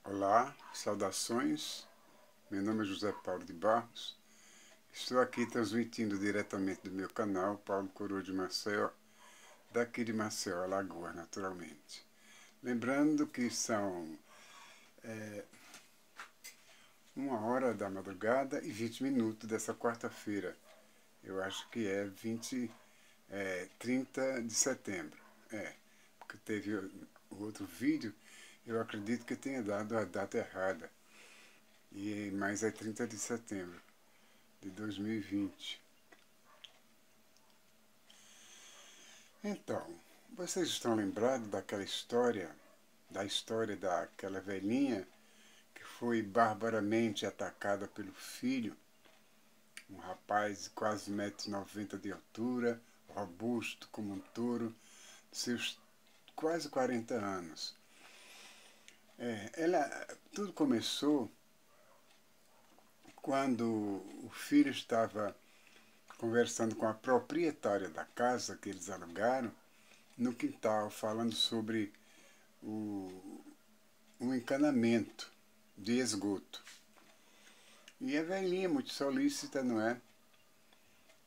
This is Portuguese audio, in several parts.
Olá, saudações, meu nome é José Paulo de Barros, estou aqui transmitindo diretamente do meu canal Paulo Coroa de Maceió, daqui de Maceió, Alagoas, naturalmente. Lembrando que são 1 hora da madrugada e 20 minutos dessa quarta-feira, eu acho que é 30 de setembro, porque teve o outro vídeo, eu acredito que tenha dado a data errada. Mas é 30 de setembro de 2020. Então, vocês estão lembrados daquela história, daquela velhinha que foi barbaramente atacada pelo filho, um rapaz de quase 1,90 m de altura, robusto como um touro, de seus quase 40 anos. Tudo começou quando o filho estava conversando com a proprietária da casa que eles alugaram, no quintal, falando sobre um encanamento de esgoto. E a velhinha, muito solícita, não é?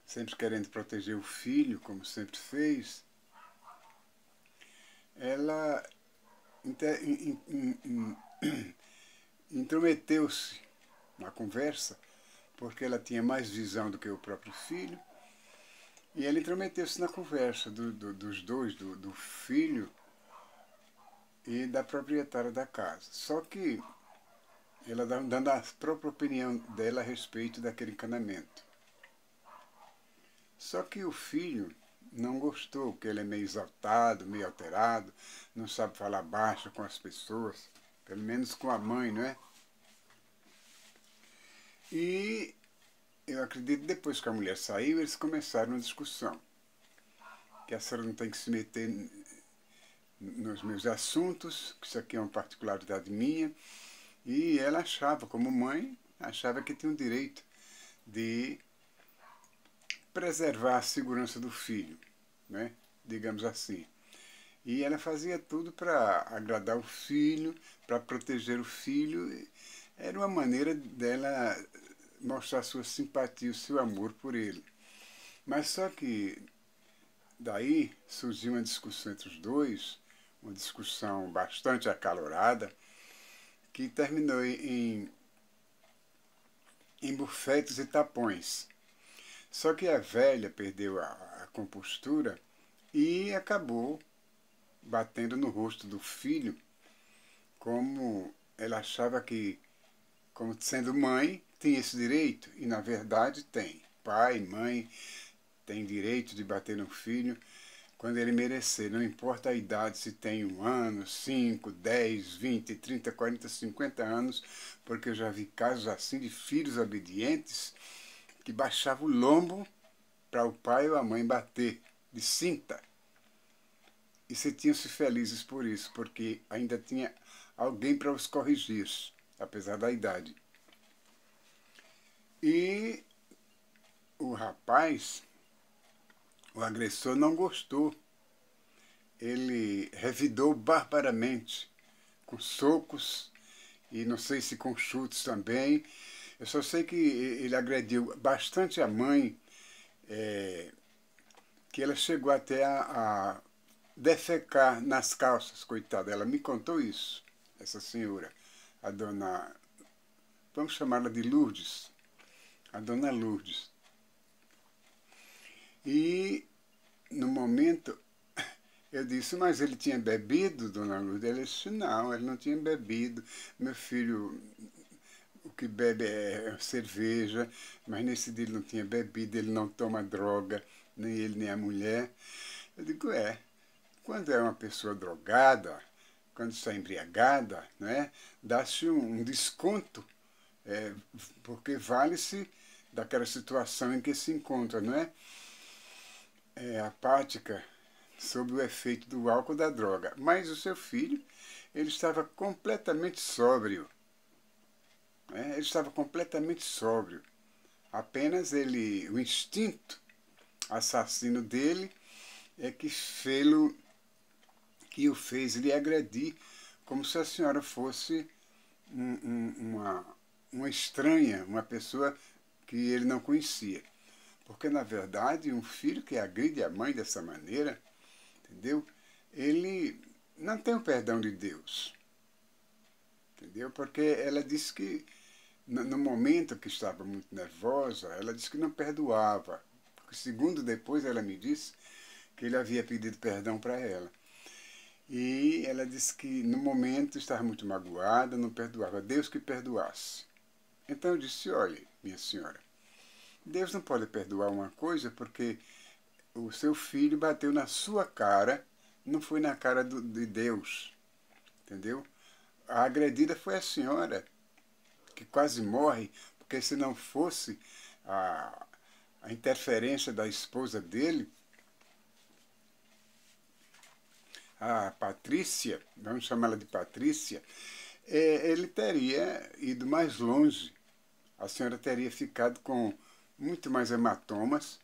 Sempre querendo proteger o filho, como sempre fez, ela intrometeu-se na conversa, porque ela tinha mais visão do que o próprio filho, e ela intrometeu-se na conversa dos dois, do filho e da proprietária da casa. Só que ela dando a própria opinião dela a respeito daquele encanamento. Só que o filho não gostou, porque ele é meio exaltado, meio alterado, não sabe falar baixo com as pessoas, pelo menos com a mãe, não é? E eu acredito que depois que a mulher saiu, eles começaram uma discussão. Que a senhora não tem que se meter nos meus assuntos, que isso aqui é uma particularidade minha. E ela achava, como mãe, achava que tinha o direito de preservar a segurança do filho, né? Digamos assim. E ela fazia tudo para agradar o filho, para proteger o filho. Era uma maneira dela mostrar sua simpatia, o seu amor por ele. Mas só que daí surgiu uma discussão entre os dois, uma discussão bastante acalorada, que terminou em bufetes e tapões. Só que a velha perdeu a compostura e acabou batendo no rosto do filho, como ela achava que, como sendo mãe, tinha esse direito, e na verdade tem. Pai, mãe, tem direito de bater no filho quando ele merecer, não importa a idade, se tem 1 ano, 5, 10, 20, 30, 40, 50 anos, porque eu já vi casos assim de filhos obedientes que baixavam o lombo para o pai ou a mãe bater de cinta. E sentiam-se felizes por isso, porque ainda tinha alguém para os corrigir, apesar da idade. E o rapaz, o agressor, não gostou. Ele revidou barbaramente, com socos e não sei se com chutes também. Eu só sei que ele agrediu bastante a mãe, que ela chegou até a defecar nas calças, coitada. Ela me contou isso, essa senhora, a dona, vamos chamá-la de Lourdes, a dona Lourdes. E no momento eu disse, mas ele tinha bebido, dona Lourdes? Ela disse, não, ele não tinha bebido. Meu filho, o que bebe é cerveja, mas nesse dia ele não tinha bebido, ele não toma droga, nem ele nem a mulher. Eu digo, quando é uma pessoa drogada, quando está embriagada, né, dá-se um desconto, porque vale-se daquela situação em que se encontra, não é? Apática, sob o efeito do álcool da droga. Mas o seu filho, ele estava completamente sóbrio. Ele estava completamente sóbrio. Apenas o instinto assassino dele é que o fez lhe agredir, como se a senhora fosse uma estranha, uma pessoa que ele não conhecia. Porque, na verdade, um filho que agride a mãe dessa maneira, entendeu? Ele não tem o perdão de Deus. Entendeu? Porque ela disse que, no momento que estava muito nervosa, ela disse que não perdoava. Porque, segundo depois ela me disse que ele havia pedido perdão para ela. E ela disse que no momento estava muito magoada, não perdoava. Deus que perdoasse. Então eu disse, olha, minha senhora, Deus não pode perdoar uma coisa porque o seu filho bateu na sua cara, não foi na cara de Deus. Entendeu? A agredida foi a senhora, que quase morre, porque se não fosse a interferência da esposa dele, a Patrícia, vamos chamá-la de Patrícia, ele teria ido mais longe. A senhora teria ficado com muito mais hematomas,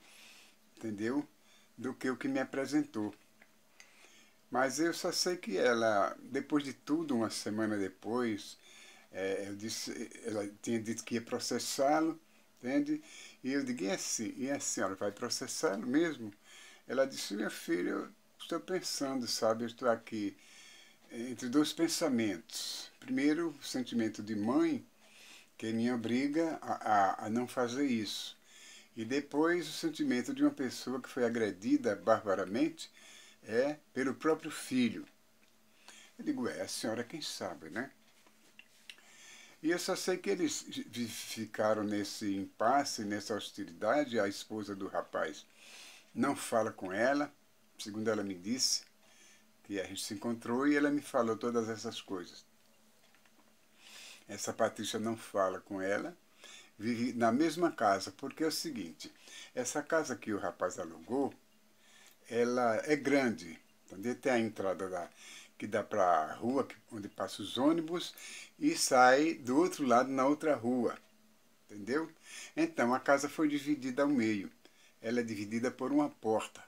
entendeu? Do que o que me apresentou. Mas eu só sei que ela, depois de tudo, uma semana depois, ela tinha dito que ia processá-lo, entende? E eu digo, e a senhora vai processá-lo mesmo? Ela disse, meu filho, eu estou pensando, sabe, eu estou aqui entre dois pensamentos. Primeiro, o sentimento de mãe, que me obriga a não fazer isso. E depois, o sentimento de uma pessoa que foi agredida barbaramente pelo próprio filho. Eu digo, a senhora quem sabe, né? E eu só sei que eles ficaram nesse impasse, nessa hostilidade. A esposa do rapaz não fala com ela, segundo ela me disse, que a gente se encontrou e ela me falou todas essas coisas. Essa Patrícia não fala com ela, vive na mesma casa, porque é o seguinte, essa casa que o rapaz alugou, ela é grande, entendeu? Tem a entrada que dá para a rua, onde passam os ônibus, e sai do outro lado, na outra rua, entendeu? Então, a casa foi dividida ao meio. Ela é dividida por uma porta.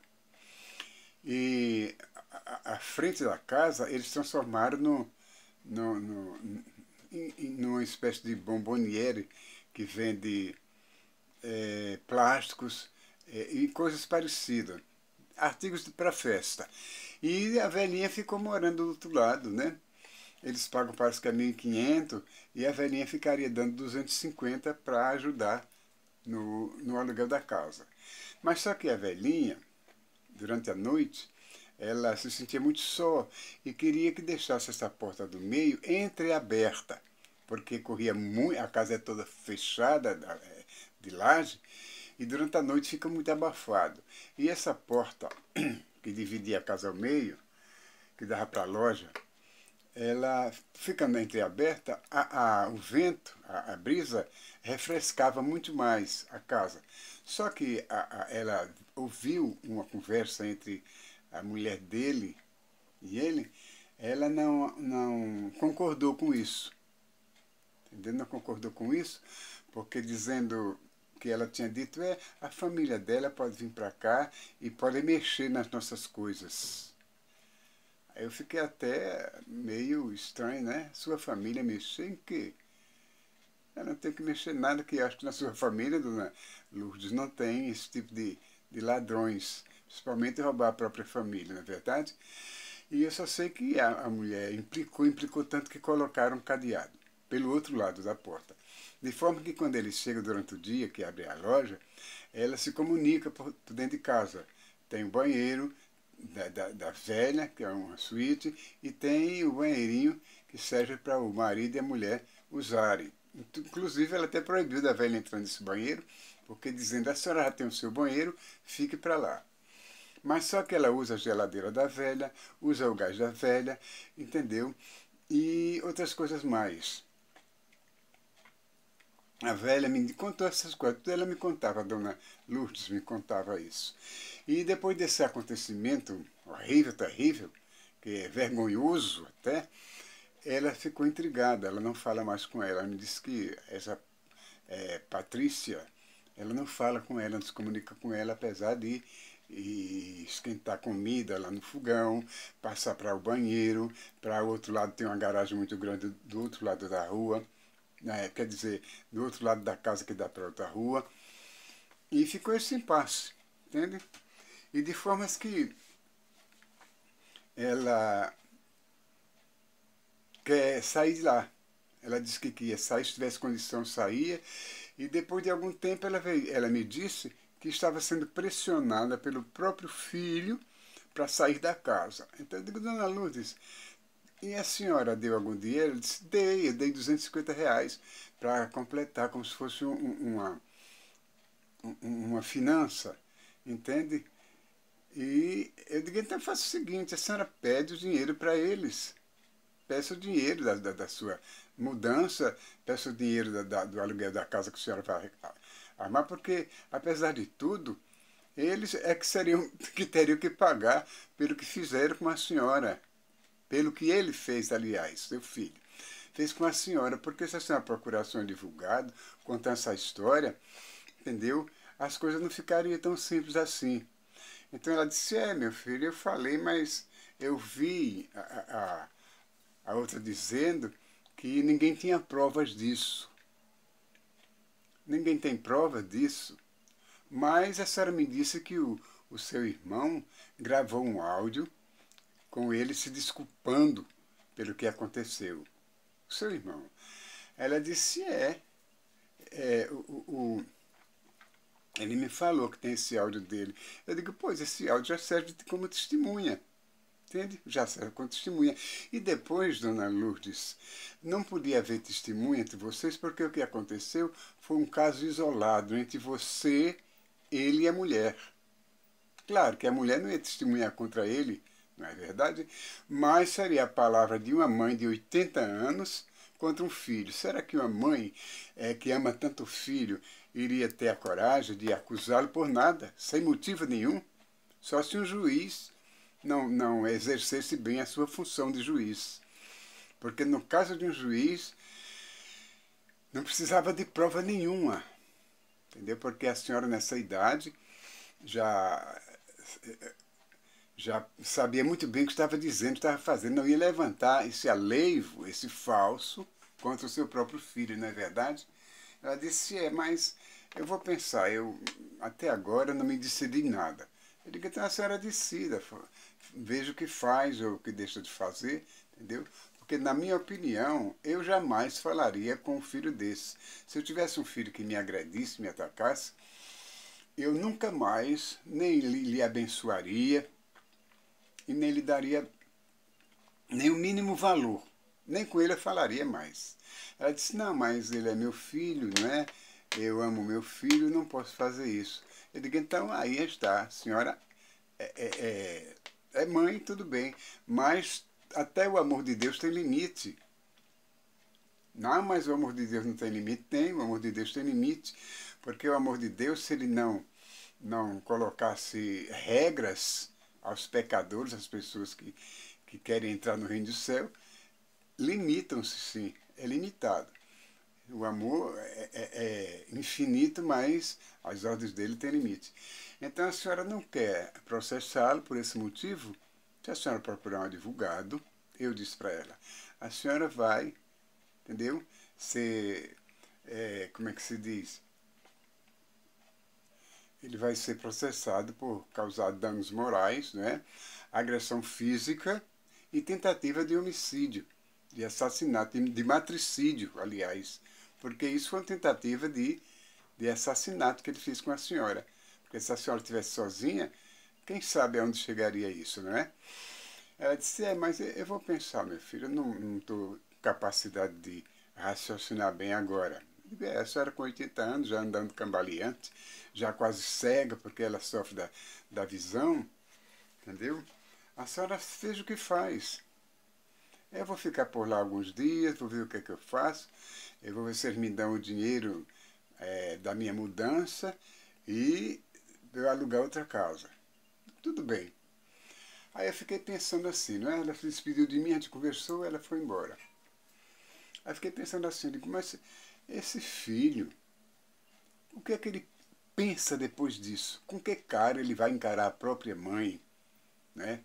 E a frente da casa, eles transformaram numa espécie de bomboniere que vende plásticos e coisas parecidas. Artigos para festa. E a velhinha ficou morando do outro lado, né? Eles pagam, parece que é 1.500 e a velhinha ficaria dando 250 para ajudar no aluguel da casa. Mas só que a velhinha, durante a noite, ela se sentia muito só e queria que deixasse essa porta do meio entreaberta, porque corria muito, a casa é toda fechada de laje, e durante a noite fica muito abafado. E essa porta que dividia a casa ao meio, que dava para a loja, ela ficando entreaberta, o vento, a brisa, refrescava muito mais a casa. Só que ela ouviu uma conversa entre a mulher dele e ele, ela não concordou com isso. Entendeu? Não concordou com isso, porque dizendo que ela tinha dito a família dela pode vir para cá e pode mexer nas nossas coisas. Aí eu fiquei até meio estranho, né? Sua família mexer em quê? Ela não tem que mexer nada, que acho que na sua família, dona Lourdes, não tem esse tipo de ladrões, principalmente roubar a própria família, não é verdade? E eu só sei que a mulher implicou tanto que colocaram um cadeado pelo outro lado da porta. De forma que quando eles chegam durante o dia, que abre a loja, ela se comunica por dentro de casa. Tem o banheiro da velha, que é uma suíte, e tem o banheirinho que serve para o marido e a mulher usarem. Inclusive, ela até proibiu da velha entrar nesse banheiro, porque dizendo, a senhora já tem o seu banheiro, fique para lá. Mas só que ela usa a geladeira da velha, usa o gás da velha, entendeu? E outras coisas mais. A velha me contou essas coisas, tudo ela me contava, a dona Lourdes me contava isso. E depois desse acontecimento horrível, terrível, que é vergonhoso até, ela ficou intrigada, ela não fala mais com ela. Ela me disse que essa Patrícia, ela não fala com ela, não se comunica com ela, apesar de e esquentar comida lá no fogão, passar para o banheiro, para o outro lado tem uma garagem muito grande do outro lado da rua, né? Quer dizer, do outro lado da casa que dá para outra rua, e ficou esse impasse, entende? E de formas que ela quer sair de lá. Ela disse que ia sair, se tivesse condição saía, e depois de algum tempo ela me disse que estava sendo pressionada pelo próprio filho para sair da casa. Então eu digo, dona Lourdes, e a senhora deu algum dinheiro? Ela disse, eu dei R$ 250 para completar, como se fosse uma finança, entende? E eu digo, então faça o seguinte, a senhora pede o dinheiro para eles. Peça o dinheiro da sua mudança, peça o dinheiro do aluguel da casa que a senhora vai armar, porque, apesar de tudo, eles é que teriam que pagar pelo que fizeram com a senhora, pelo que ele fez, aliás, seu filho, fez com a senhora, porque se a senhora procurasse um advogado, contar essa história, entendeu? As coisas não ficariam tão simples assim. Então ela disse, meu filho, eu falei, mas eu vi a outra dizendo que ninguém tinha provas disso. Ninguém tem prova disso. Mas a senhora me disse que o seu irmão gravou um áudio com ele se desculpando pelo que aconteceu. O seu irmão. Ela disse, ele me falou que tem esse áudio dele. Eu digo, pois, esse áudio já serve como testemunha. Entende? Já serve como testemunha. E depois, dona Lourdes, não podia haver testemunha entre vocês, porque o que aconteceu foi um caso isolado entre você, ele e a mulher. Claro que a mulher não ia testemunhar contra ele, não é verdade? Mas seria a palavra de uma mãe de 80 anos contra um filho. Será que uma mãe que ama tanto o filho iria ter a coragem de acusá-lo por nada, sem motivo nenhum? Só se um juiz não exercesse bem a sua função de juiz. Porque no caso de um juiz, não precisava de prova nenhuma. Entendeu? Porque a senhora nessa idade já sabia muito bem o que estava dizendo, estava fazendo, não ia levantar esse aleivo, esse falso, contra o seu próprio filho, não é verdade? Ela disse, mas eu vou pensar, eu até agora não me decidi em nada. Eu digo, então a senhora decida, veja o que faz ou o que deixa de fazer, entendeu? Porque, na minha opinião, eu jamais falaria com um filho desse. Se eu tivesse um filho que me agredisse, me atacasse, eu nunca mais nem lhe abençoaria e nem lhe daria nem o mínimo valor. Nem com ele eu falaria mais. Ela disse, não, mas ele é meu filho, não é? Eu amo meu filho, não posso fazer isso. Eu digo, então aí está, a senhora é mãe, tudo bem, mas até o amor de Deus tem limite. Não, mas o amor de Deus não tem limite? Tem, o amor de Deus tem limite, porque o amor de Deus, se ele não colocasse regras aos pecadores, às pessoas que querem entrar no reino do céu, limitam-se sim, é limitado. O amor é infinito, mas as ordens dele têm limite. Então a senhora não quer processá-lo por esse motivo? Se a senhora procurar um advogado, eu disse para ela, a senhora vai, entendeu? Ser, como é que se diz? Ele vai ser processado por causar danos morais, né? Agressão física e tentativa de homicídio, de assassinato, de matricídio, aliás. Porque isso foi uma tentativa de assassinato que ele fez com a senhora. Porque se a senhora estivesse sozinha, quem sabe aonde chegaria isso, não é? Ela disse, mas eu vou pensar, meu filho, eu não estou com capacidade de raciocinar bem agora. A senhora com 80 anos, já andando cambaleante, já quase cega, porque ela sofre da visão, entendeu? A senhora veja o que faz. Eu vou ficar por lá alguns dias, vou ver o que é que eu faço, eu vou ver se eles me dão o dinheiro da minha mudança e eu alugar outra casa. Tudo bem. Aí eu fiquei pensando assim, não é? Ela se despediu de mim, a gente conversou, ela foi embora. Aí eu fiquei pensando assim, digo, mas esse filho, o que é que ele pensa depois disso? Com que cara ele vai encarar a própria mãe, né?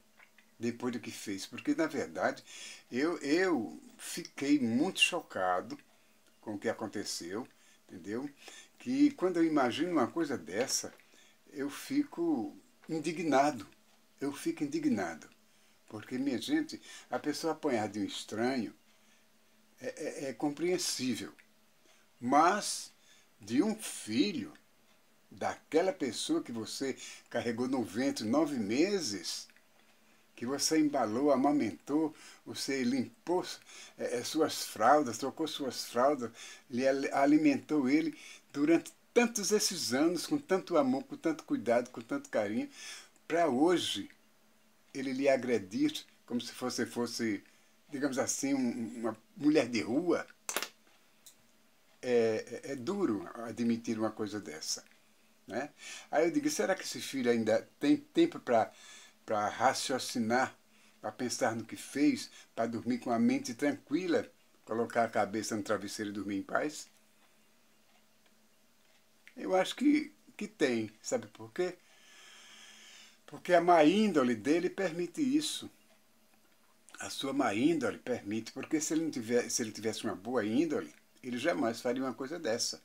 Depois do que fez? Porque, na verdade, eu fiquei muito chocado com o que aconteceu, entendeu? Que quando eu imagino uma coisa dessa, eu fico indignado. Eu fico indignado. Porque, minha gente, a pessoa apanhar de um estranho é compreensível. Mas de um filho, daquela pessoa que você carregou no ventre 9 meses, que você embalou, amamentou, você limpou suas fraldas, trocou suas fraldas, alimentou ele durante tantos esses anos, com tanto amor, com tanto cuidado, com tanto carinho, para hoje ele lhe agredir como se fosse digamos assim, uma mulher de rua. É duro admitir uma coisa dessa. Né? Aí eu digo, será que esse filho ainda tem tempo para raciocinar, para pensar no que fez, para dormir com a mente tranquila, colocar a cabeça no travesseiro e dormir em paz? Eu acho que tem. Sabe por quê? Porque a má índole dele permite isso. A sua má índole permite, porque se ele tivesse uma boa índole, ele jamais faria uma coisa dessa.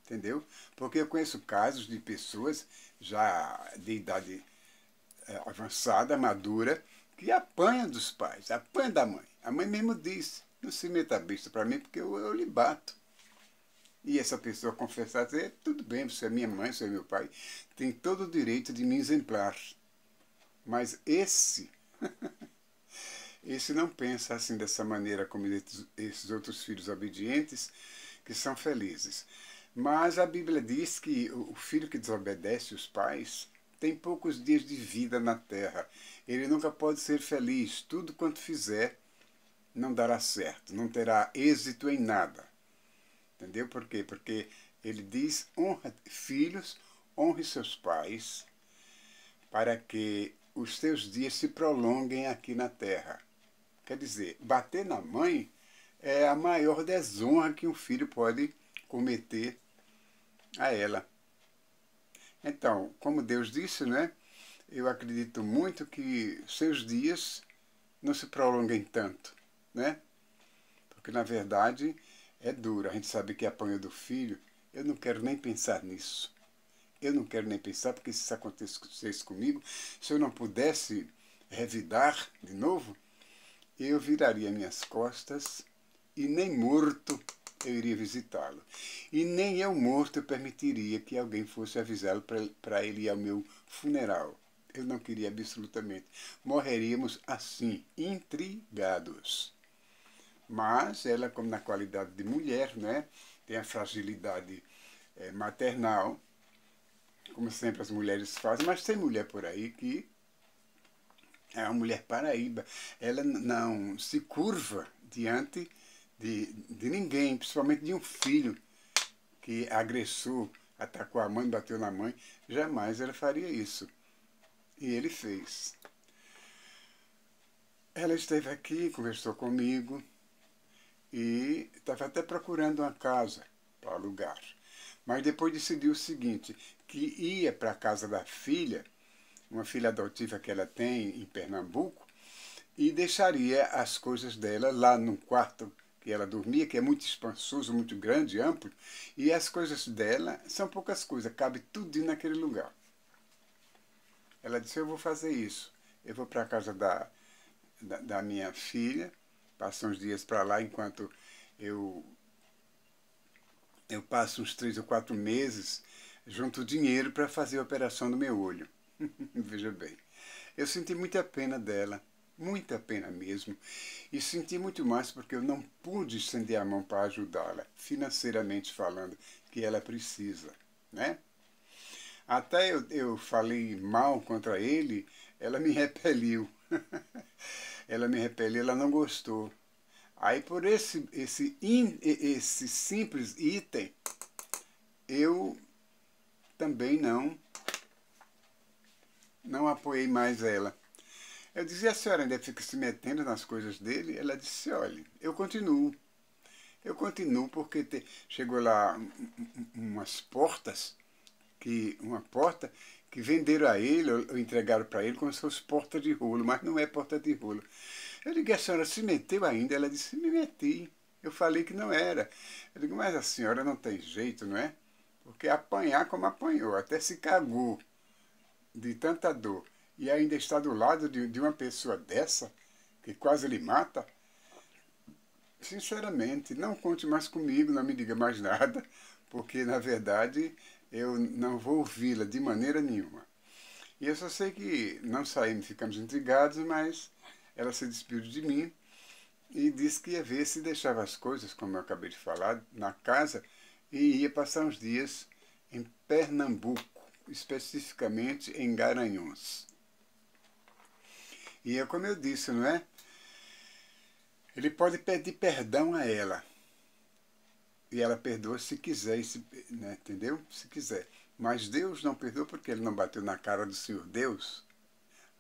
Entendeu? Porque eu conheço casos de pessoas já de idade avançada, madura, que apanham dos pais, apanham da mãe. A mãe mesmo diz, não se meta besta para mim porque eu lhe bato. E essa pessoa confessar, dizer, tudo bem, você é minha mãe, você é meu pai, tem todo o direito de me exemplar. Mas esse não pensa assim dessa maneira como esses outros filhos obedientes que são felizes. Mas a Bíblia diz que o filho que desobedece os pais tem poucos dias de vida na terra. Ele nunca pode ser feliz. Tudo quanto fizer não dará certo, não terá êxito em nada. Entendeu por quê? Porque ele diz, filhos, honre seus pais para que os teus dias se prolonguem aqui na terra. Quer dizer, bater na mãe é a maior desonra que um filho pode cometer a ela. Então, como Deus disse, né, eu acredito muito que seus dias não se prolonguem tanto, né? Porque, na verdade, é duro. A gente sabe que apanha do filho. Eu não quero nem pensar nisso. Eu não quero nem pensar, porque se isso acontecesse comigo, se eu não pudesse revidar de novo, eu viraria minhas costas e nem morto eu iria visitá-lo. E nem eu morto eu permitiria que alguém fosse avisá-lo para ele ir ao meu funeral. Eu não queria absolutamente. Morreríamos assim, intrigados. Mas ela, como na qualidade de mulher, né, tem a fragilidade maternal, como sempre as mulheres fazem, mas tem mulher por aí que é uma mulher paraíba. Ela não se curva diante de ninguém, principalmente de um filho que agressou, atacou a mãe, bateu na mãe. Jamais ela faria isso. E ele fez. Ela esteve aqui, conversou comigo e estava até procurando uma casa para alugar. Mas depois decidiu o seguinte, que ia para a casa da filha, uma filha adotiva que ela tem em Pernambuco, e deixaria as coisas dela lá no quarto que ela dormia, que é muito espaçoso, muito grande, amplo, e as coisas dela são poucas coisas, cabe tudo naquele lugar. Ela disse, eu vou fazer isso, eu vou para a casa da minha filha, passo uns dias para lá enquanto eu passo uns 3 ou 4 meses, junto dinheiro para fazer a operação do meu olho. Veja bem, eu senti muita pena dela, muita pena mesmo, e senti muito mais porque eu não pude estender a mão para ajudá-la, financeiramente falando, que ela precisa, né? Até eu falei mal contra ele, ela me repeliu. Ela me repeliu, ela não gostou. Aí por esse simples item, eu também não apoiei mais ela. Eu disse, a senhora ainda fica se metendo nas coisas dele? Ela disse, olha, eu continuo. Eu continuo porque chegou lá umas portas que uma porta que venderam a ele, ou entregaram para ele como se fosse porta de rolo, mas não é porta de rolo. Eu digo, a senhora se meteu ainda? Ela disse, me meti. Eu falei que não era. Eu digo, mas a senhora não tem jeito, não é? Porque apanhar como apanhou, até se cagou de tanta dor, e ainda está do lado de uma pessoa dessa, que quase lhe mata, sinceramente, não conte mais comigo, não me diga mais nada, porque, na verdade, eu não vou ouvi-la de maneira nenhuma. E eu só sei que não saímos, ficamos intrigados, mas ela se despediu de mim e disse que ia ver se deixava as coisas, como eu acabei de falar, na casa e ia passar uns dias em Pernambuco, especificamente em Garanhuns. E é como eu disse, não é? Ele pode pedir perdão a ela. E ela perdoa se quiser, né, entendeu? Se quiser. Mas Deus não perdoa porque ele não bateu na cara do Senhor Deus.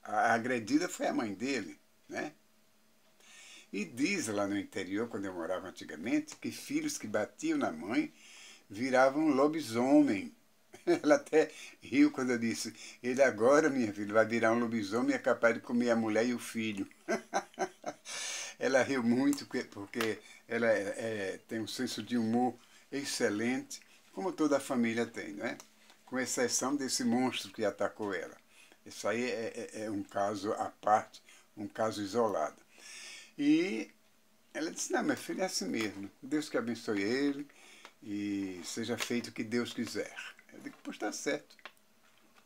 A agredida foi a mãe dele, né? E diz lá no interior, quando eu morava antigamente, que filhos que batiam na mãe viravam lobisomem. Ela até riu quando eu disse, ele agora, minha filha, vai virar um lobisomem e é capaz de comer a mulher e o filho. Ela riu muito porque ela tem um senso de humor excelente, como toda a família tem, né? Com exceção desse monstro que atacou ela. Isso aí é um caso à parte, um caso isolado. E ela disse, não, minha filha, é assim mesmo. Deus que abençoe ele e seja feito o que Deus quiser. Eu digo, pois está certo.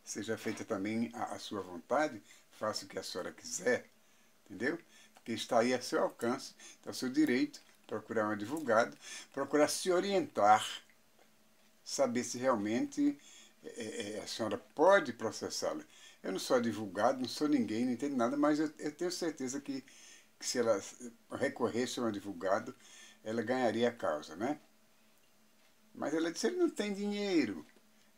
Seja feita também a sua vontade, faça o que a senhora quiser, entendeu? Porque está aí a seu alcance, está ao seu direito, procurar um advogado, procurar se orientar, saber se realmente a senhora pode processá-lo. Eu não sou advogado, não sou ninguém, não entendo nada, mas eu tenho certeza que se ela recorresse a um advogado, ela ganharia a causa, né? Mas ela disse, ele não tem dinheiro.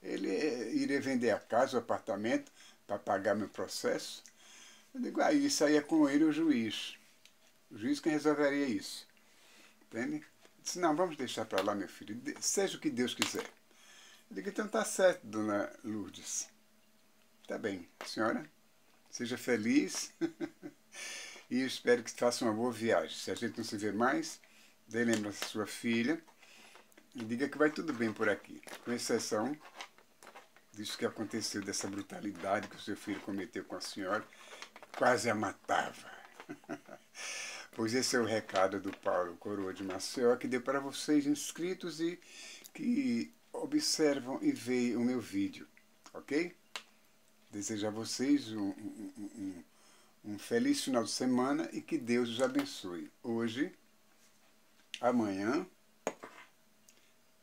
Ele iria vender a casa, o apartamento, para pagar meu processo. Eu digo, isso aí é com ele o juiz. O juiz quem resolveria isso. Entende? Eu disse, não, vamos deixar para lá, meu filho. Seja o que Deus quiser. Eu digo, então tá certo, dona Lourdes. Tá bem, senhora. Seja feliz. E eu espero que faça uma boa viagem. Se a gente não se vê mais, dê lembrança à sua filha. E diga que vai tudo bem por aqui. Com exceção disso que aconteceu, dessa brutalidade que o seu filho cometeu com a senhora, quase a matava. Pois esse é o recado do Paulo Coroa de Maceió, que deu para vocês inscritos e que observam e veem o meu vídeo, ok? Desejo a vocês um feliz final de semana e que Deus os abençoe. Hoje, amanhã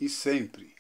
e sempre.